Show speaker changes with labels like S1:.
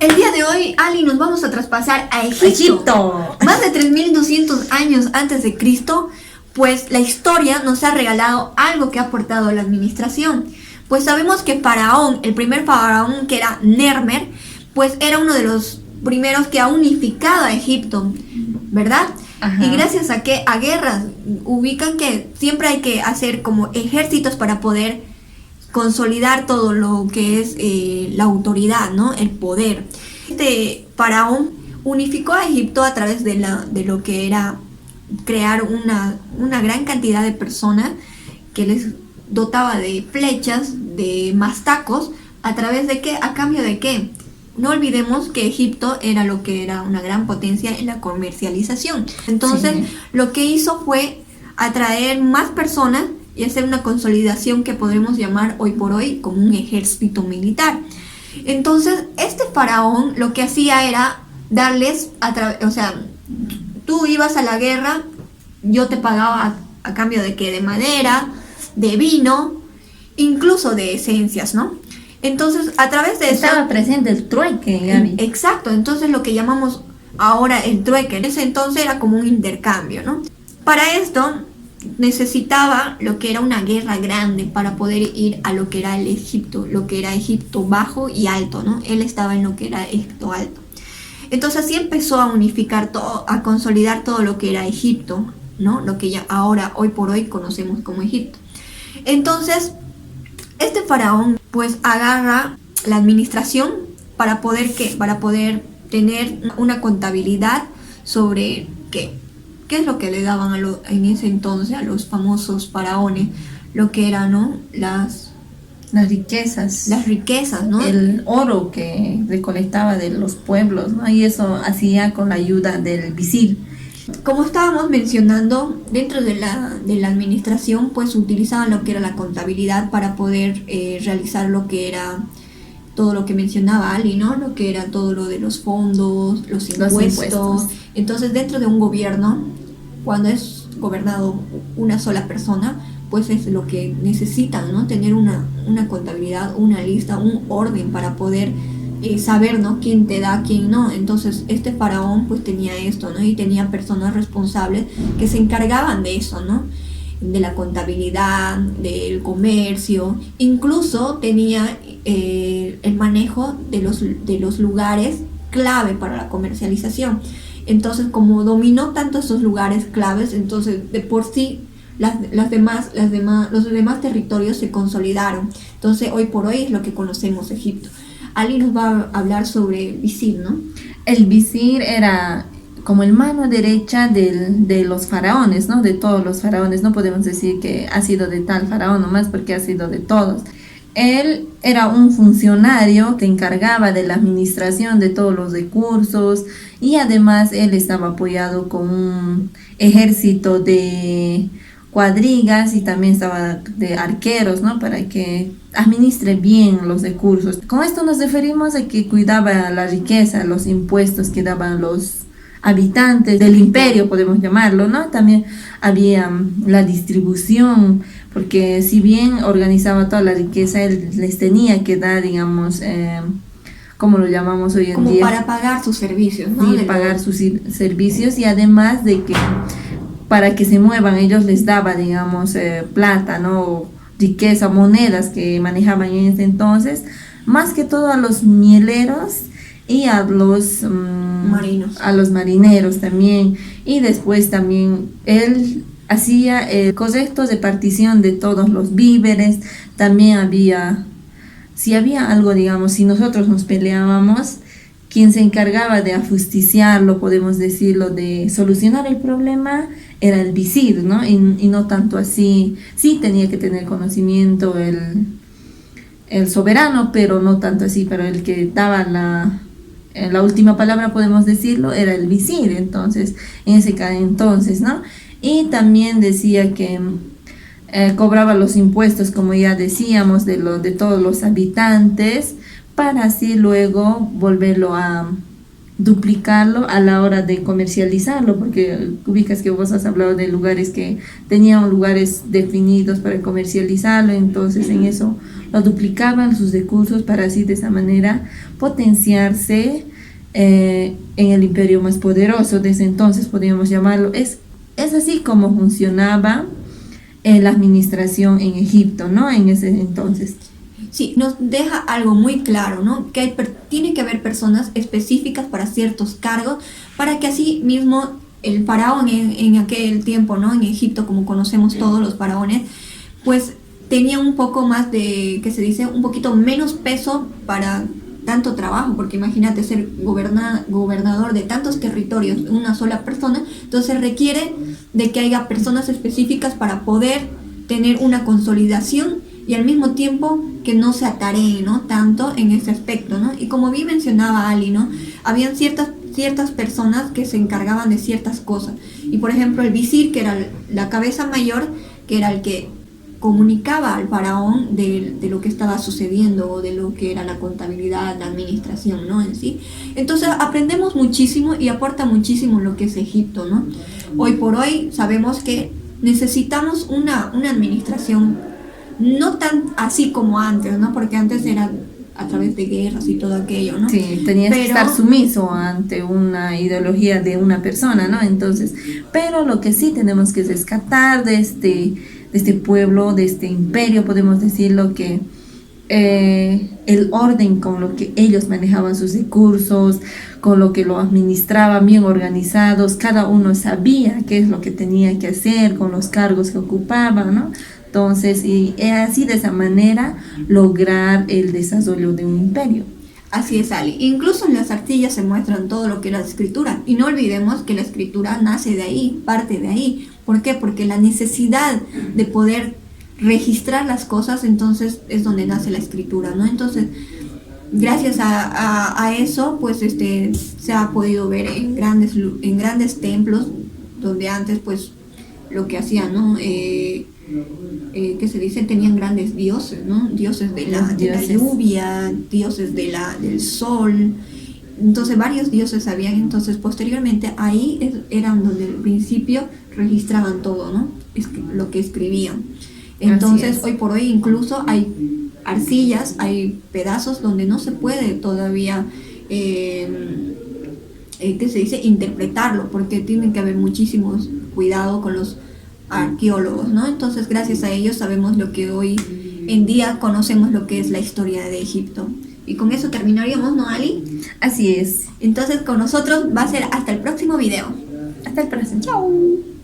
S1: El día de hoy, Ali, nos vamos a traspasar a Egipto. Más de 3200 años antes de Cristo, pues la historia nos ha regalado algo que ha aportado la administración. Pues sabemos que Faraón, el primer faraón, que era Nermer, pues era uno de los primeros que ha unificado a Egipto, ¿verdad? Ajá. Y gracias a que a guerras, ubican que siempre hay que hacer como ejércitos para poder consolidar todo lo que es la autoridad, ¿no? El poder. Este faraón unificó a Egipto a través de lo que era crear una gran cantidad de personas que les dotaba de flechas, de mastacos, ¿a través de qué? ¿A cambio de qué? No olvidemos que Egipto era lo que era una gran potencia en la comercialización. Entonces, sí, lo que hizo fue atraer más personas y hacer una consolidación que podemos llamar hoy por hoy como un ejército militar. Entonces, este faraón lo que hacía era darles, o sea, tú ibas a la guerra, yo te pagaba a cambio de qué, de madera, de vino, incluso de esencias, ¿no? Entonces, a través de
S2: estaba eso, presente el trueque, Gaby.
S1: Exacto, entonces lo que llamamos ahora el trueque, en ese entonces era como un intercambio, ¿no? Para esto necesitaba lo que era una guerra grande para poder ir a lo que era el Egipto, lo que era Egipto bajo y alto, ¿no? Él estaba en lo que era Egipto alto. Entonces así empezó a unificar todo, a consolidar todo lo que era Egipto, ¿no? Lo que ya ahora, hoy por hoy, conocemos como Egipto. Entonces, este faraón pues agarra la administración para poder ¿qué? Para poder tener una contabilidad sobre qué es lo que le daban en ese entonces a los famosos faraones, lo que eran, ¿no? Las riquezas. Las riquezas, ¿no?
S2: El oro que recolectaba de los pueblos, ¿no? Y eso hacía con la ayuda del visir.
S1: Como estábamos mencionando, dentro de la administración, pues utilizaban lo que era la contabilidad para poder realizar lo que era todo lo que mencionaba Ali, ¿no? Lo que era todo lo de los fondos, los impuestos. Entonces, dentro de un gobierno, cuando es gobernado una sola persona, pues es lo que necesitan, ¿no? Tener una contabilidad, una lista, un orden para poder saber, ¿no? Quién te da, quién no. Entonces este faraón pues tenía esto, ¿no? Y tenía personas responsables que se encargaban de eso, ¿no? De la contabilidad, del comercio, incluso tenía el manejo de los lugares clave para la comercialización. Entonces, como dominó tanto esos lugares claves, entonces de por sí los demás territorios se consolidaron. Entonces, hoy por hoy es lo que conocemos Egipto. Ali nos va a hablar sobre el visir, ¿no?
S2: El visir era como el mano derecha de los faraones, ¿no? De todos los faraones. No podemos decir que ha sido de tal faraón nomás, porque ha sido de todos. Él era un funcionario que encargaba de la administración de todos los recursos, y además él estaba apoyado con un ejército de cuadrigas y también estaba de arqueros, ¿no? Para que administre bien los recursos. Con esto nos referimos a que cuidaba la riqueza, los impuestos que daban los habitantes del imperio, podemos llamarlo, ¿no? También había la distribución, porque si bien organizaba toda la riqueza, él les tenía que dar, digamos, ¿cómo lo llamamos hoy en
S1: como
S2: día?
S1: Como para pagar sus servicios, ¿no?
S2: Sí, pagar sus servicios, y además de que para que se muevan ellos les daba, digamos, plata, ¿no? O riqueza, monedas que manejaban en ese entonces, más que todo a los mieleros y a los
S1: marinos,
S2: a los marineros también. Y después también él hacía correctos de partición de todos los víveres. También había, si había algo, digamos, si nosotros nos peleábamos, quien se encargaba de ajusticiarlo, podemos decirlo, de solucionar el problema, era el visir, ¿no? Y no tanto así. Sí tenía que tener conocimiento el soberano, pero no tanto así. Pero el que daba la última palabra, podemos decirlo, era el visir. Entonces, en ese caso, entonces, ¿no? Y también decía que cobraba los impuestos, como ya decíamos, de todos los habitantes, para así luego volverlo a duplicarlo a la hora de comercializarlo, porque ubicas que vos has hablado de lugares que tenían lugares definidos para comercializarlo, entonces en eso lo duplicaban sus recursos para así de esa manera potenciarse en el imperio más poderoso de ese entonces, podríamos llamarlo. Es así como funcionaba la administración en Egipto, ¿no? En ese entonces.
S1: Sí, nos deja algo muy claro, ¿no? Que tiene que haber personas específicas para ciertos cargos, para que así mismo el faraón en aquel tiempo, ¿no? En Egipto, como conocemos todos los faraones, pues tenía un poco más de, ¿qué se dice? Un poquito menos peso para tanto trabajo, porque imagínate ser gobernador de tantos territorios, una sola persona, entonces requiere de que haya personas específicas para poder tener una consolidación y al mismo tiempo que no se atareen, ¿no? Tanto en ese aspecto, ¿no? Y como bien mencionaba Ali, ¿no? Habían ciertas personas que se encargaban de ciertas cosas. Y por ejemplo el visir, que era la cabeza mayor, que era el que comunicaba al faraón de lo que estaba sucediendo o de lo que era la contabilidad, la administración, ¿no? En sí. Entonces aprendemos muchísimo y aporta muchísimo lo que es Egipto, ¿no? Hoy por hoy sabemos que necesitamos una administración no tan así como antes, ¿no? Porque antes era a través de guerras y todo aquello, ¿no?
S2: Sí, tenías que estar sumiso ante una ideología de una persona, ¿no? Entonces, pero lo que sí tenemos que rescatar de este pueblo, de este imperio, podemos decirlo, que el orden con lo que ellos manejaban sus recursos, con lo que lo administraban bien organizados, cada uno sabía qué es lo que tenía que hacer con los cargos que ocupaban, ¿no? Entonces, y así de esa manera lograr el desarrollo de un imperio.
S1: Así es, Ali. Incluso en las arcillas se muestran todo lo que es la escritura. Y no olvidemos que la escritura nace de ahí, parte de ahí. ¿Por qué? Porque la necesidad de poder registrar las cosas, entonces es donde nace la escritura, ¿no? Entonces, gracias a eso, pues se ha podido ver en grandes templos, donde antes, pues, lo que hacían, ¿no? Que se dice, tenían grandes dioses, ¿no? Dioses de la lluvia, dioses del sol. Entonces varios dioses habían, entonces posteriormente ahí eran donde al principio registraban todo, ¿no? Lo que escribían. Entonces hoy por hoy incluso hay arcillas, hay pedazos donde no se puede todavía, ¿qué se dice? Interpretarlo, porque tienen que haber muchísimos cuidado con los arqueólogos, ¿no? Entonces gracias a ellos sabemos lo que hoy en día conocemos, lo que es la historia de Egipto. Y con eso terminaríamos, ¿no, Ali?
S2: Así es.
S1: Entonces con nosotros va a ser hasta el próximo video.
S2: Hasta el próximo. Chao.